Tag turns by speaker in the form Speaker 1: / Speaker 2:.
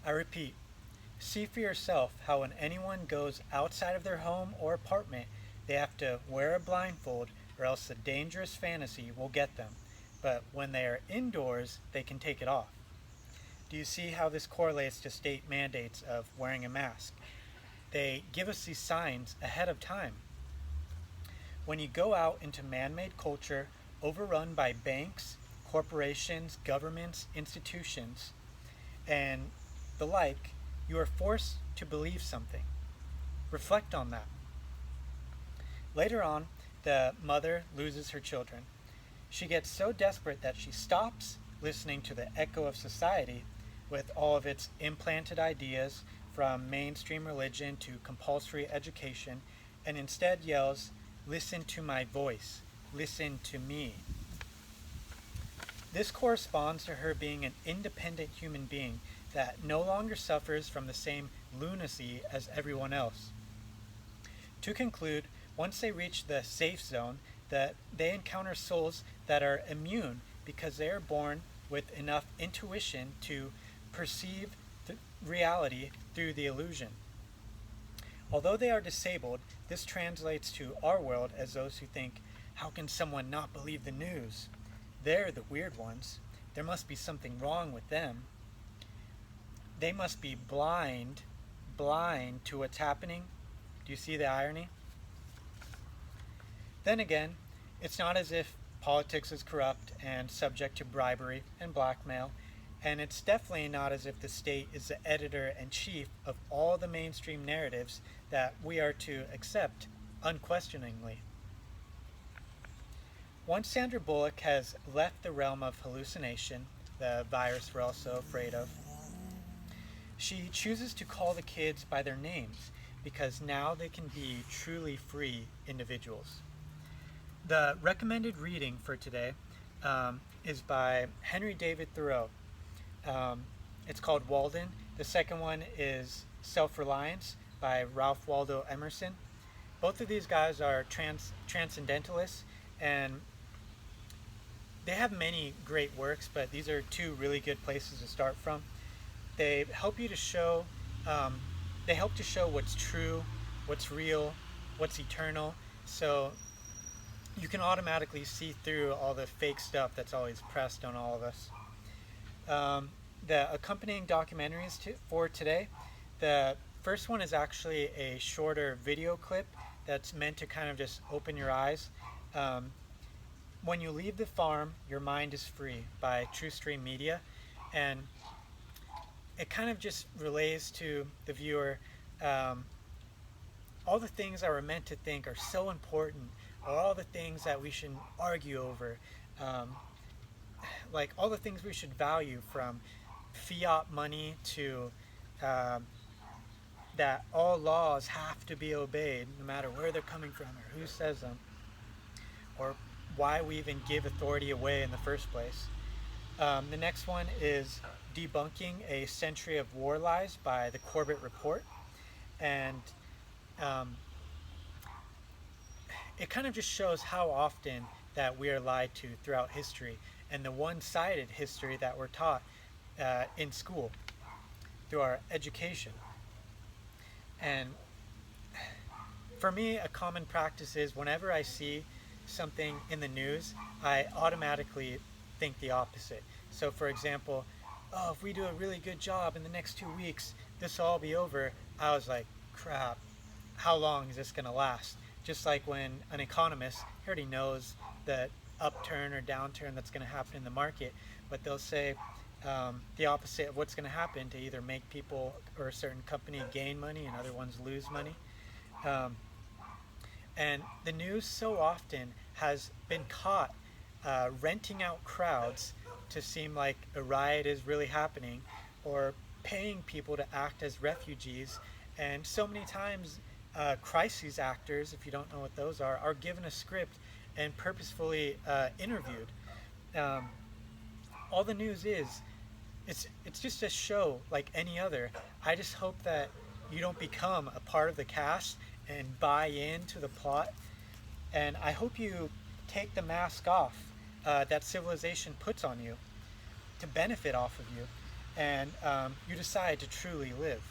Speaker 1: I repeat, see for yourself how when anyone goes outside of their home or apartment, they have to wear a blindfold or else a dangerous fantasy will get them. But when they are indoors, they can take it off. Do you see how this correlates to state mandates of wearing a mask? They give us these signs ahead of time. When you go out into man-made culture overrun by banks, corporations, governments, institutions, and the like, you are forced to believe something. Reflect on that. Later on, the mother loses her children. She gets so desperate that she stops listening to the echo of society with all of its implanted ideas from mainstream religion to compulsory education, and instead yells, "Listen to my voice. Listen to me." This corresponds to her being an independent human being that no longer suffers from the same lunacy as everyone else. To conclude, once they reach the safe zone, that they encounter souls that are immune because they are born with enough intuition to perceive reality through the illusion. Although they are disabled, this translates to our world as those who think, how can someone not believe the news? They're the weird ones. There must be something wrong with them. They must be blind to what's happening. Do you see the irony? Then again, it's not as if politics is corrupt and subject to bribery and blackmail, and it's definitely not as if the state is the editor-in-chief of all the mainstream narratives that we are to accept unquestioningly. Once Sandra Bullock has left the realm of hallucination, the virus we're all so afraid of, she chooses to call the kids by their names because now they can be truly free individuals. The recommended reading for today is by Henry David Thoreau. It's called Walden. The second one is Self-Reliance by Ralph Waldo Emerson. Both of these guys are transcendentalists, and they have many great works, but these are two really good places to start from. They help you to show, they help to show what's true, what's real, what's eternal, so you can automatically see through all the fake stuff that's always pressed on all of us. The accompanying documentaries for today, the first one is actually a shorter video clip that's meant to kind of just open your eyes. When you leave the farm, your mind is free by Truthstream Media, and it kind of just relays to the viewer all the things that we're meant to think are so important, or all the things that we should argue over, like all the things we should value, from fiat money to that all laws have to be obeyed no matter where they're coming from or who says them, or why we even give authority away in the first place. The next one is Debunking a Century of War Lies by the Corbett Report, and it kind of just shows how often that we are lied to throughout history, and the one-sided history that we're taught in school through our education. And for me, a common practice is whenever I see something in the news, I automatically think the opposite. So for example, oh, if we do a really good job in the next 2 weeks, this will all be over. I was like, crap, how long is this going to last? Just like when an economist already knows the upturn or downturn that's going to happen in the market, but they'll say the opposite of what's going to happen to either make people or a certain company gain money and other ones lose money. And the news so often has been caught renting out crowds to seem like a riot is really happening, or paying people to act as refugees. And so many times crises actors, if you don't know what those are given a script and purposefully interviewed. All the news is, it's just a show like any other. I just hope that you don't become a part of the cast and buy into the plot. And I hope you take the mask off that civilization puts on you to benefit off of you. and you decide to truly live.